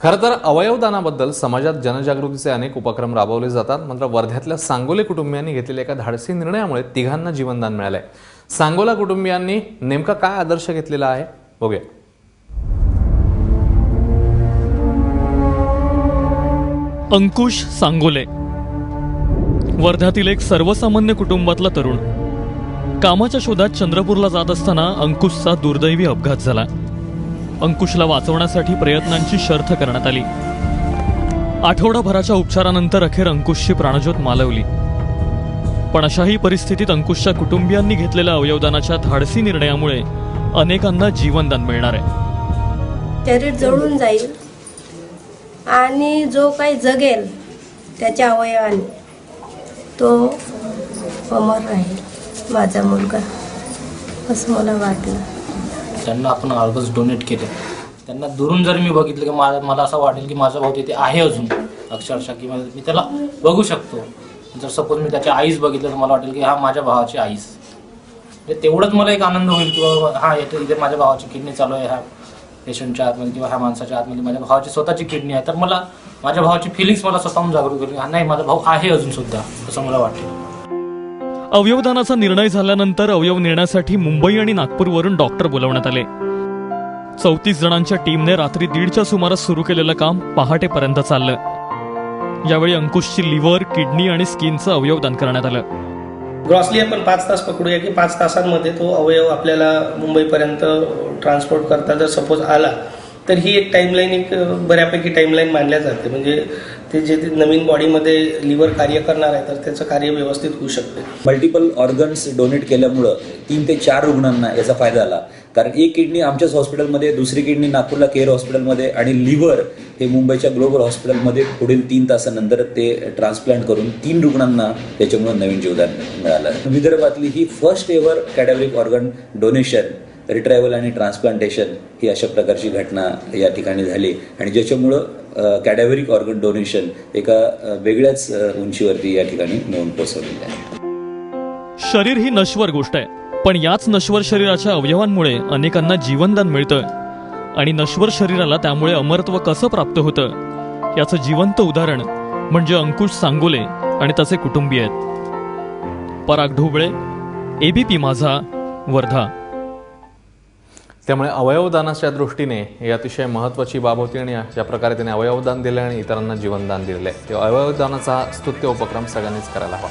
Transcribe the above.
खरं तर अवयवदानाबद्दल समाजात जनजागृतीचे अनेक उपक्रम राबवले जातात. मात्र वर्ध्यातल्या सांगोले कुटुंबियांनी घेतलेल्या एका धाडसी निर्णयामुळे तिघांना जीवनदान मिळालंय. सांगोला कुटुंबियांनी नेमका काय आदर्श घेतलेला आहे बघूया. अंकुश सांगोले वर्ध्यातील एक सर्वसामान्य कुटुंबातला तरुण. कामाच्या शोधात चंद्रपूरला जात असताना अंकुशचा दुर्दैवी अपघात झाला. अंकुशला वाचवण्यासाठी प्रयत्नांची शर्थ करण्यात आली. आठवडाभराच्या उपचारानंतर अखेर अंकुशची प्राणज्योत मालवली. पण अशाही परिस्थितीत अंकुशच्या कुटुंबियांनी घेतलेल्या अवयवदानाच्या धाडसी निर्णयामुळे अनेकांना जीवनदान मिळणार आहे. शरीर जळून जाईल आणि जो काही जगेल त्याच्या अवयवाने तो अमर राहील, माझा मुलगा, असं मला वाटलं. त्यांना आपण ऑर्गन्स डोनेट केले. त्यांना दुरून जर मी बघितलं की मला असं वाटेल की माझा भाऊ तिथे आहे अजून अक्षरशः, की मी त्याला बघू शकतो. जर सपोज मी त्याच्या आईस बघितलं तर मला वाटेल की हा माझ्या भावाची आईस, म्हणजे तेवढंच मला एक आनंद होईल की बाबा हा इथे माझ्या भावाची किडनी चालू आहे, ह्या पेशंटच्या आतमध्ये किंवा ह्या माणसाच्या आतमध्ये माझ्या भावाची स्वतःची किडनी आहे. तर मला माझ्या भावाची फिलिंग्स मला स्वतःहून जागरूक होईल, नाही माझा भाऊ आहे अजून सुद्धा, असं मला वाटेल. अवयवदानाचा निर्णय झाल्यानंतर अवयव नेण्यासाठी मुंबई आणि नागपूरवरून डॉक्टर बोलवण्यात आले. 34 जणांच्या टीमने रात्री 1:30च्या सुमारास सुरू केलेलं काम पहाटेपर्यंत चाललं. यावेळी अंकुशची लिव्हर, किडनी आणि स्किनचं अवयवदान करण्यात आलं. ग्रॉसली आपण 5 तास पकडूया की 5 तासांमध्ये तो अवयव आपल्याला मुंबईपर्यंत ट्रान्सपोर्ट करता जर सपोज आला तर ही एक टाईमलाईन, एक बऱ्यापैकी टाईमलाईन मानल्या जाते. म्हणजे ते जे नवीन बॉडीमध्ये लिव्हर कार्य करणार आहे तर त्याचं कार्य व्यवस्थित होऊ शकते. मल्टिपल ऑर्गन्स डोनेट केल्यामुळं 3 ते 4 रुग्णांना याचा फायदा आला. कारण एक किडनी आमच्याच हॉस्पिटलमध्ये, दुसरी किडनी नागपूरला केअर हॉस्पिटलमध्ये आणि लिव्हर हे मुंबईच्या ग्लोबल हॉस्पिटलमध्ये पुढील 3 तासानंतर ते ट्रान्सप्लांट करून 3 रुग्णांना त्याच्यामुळे नवीन जीवदान मिळालं. विदर्भातली ही फर्स्ट एव्हर कॅडॅव्हरिक ऑर्गन डोनेशन, रिट्रायवल आणि ट्रान्सप्लांटेशन ही अशा प्रकारची घटना या ठिकाणी झाली आणि ज्याच्यामुळं कॅडॅव्हरिक ऑर्गन डोनेशन एका वेगळ्याच उंचीवरती या ठिकाणी नेऊन पोहोचवलेलं आहे. शरीर ही नश्वर गोष्ट आहे, पण याच नश्वर शरीराच्या अवयवांमुळे अनेकांना जीवनदान मिळतं आणि नश्वर शरीराला त्यामुळे अमरत्व कसं प्राप्त होतं याचं जिवंत उदाहरण म्हणजे अंकुश सांगोले आणि त्याचे कुटुंबीय आहेत. पराग ढोबळे, ABP माझा, वर्धा. त्यामुळे अवयवदानाच्या दृष्टीने ही अतिशय महत्त्वाची बाब होती आणि ज्या प्रकारे त्याने अवयवदान दिलं आणि इतरांना जीवनदान दिलेलं आहे, ते अवयवदानाचा स्तुत्य उपक्रम सगळ्यांनीच करायला हवा.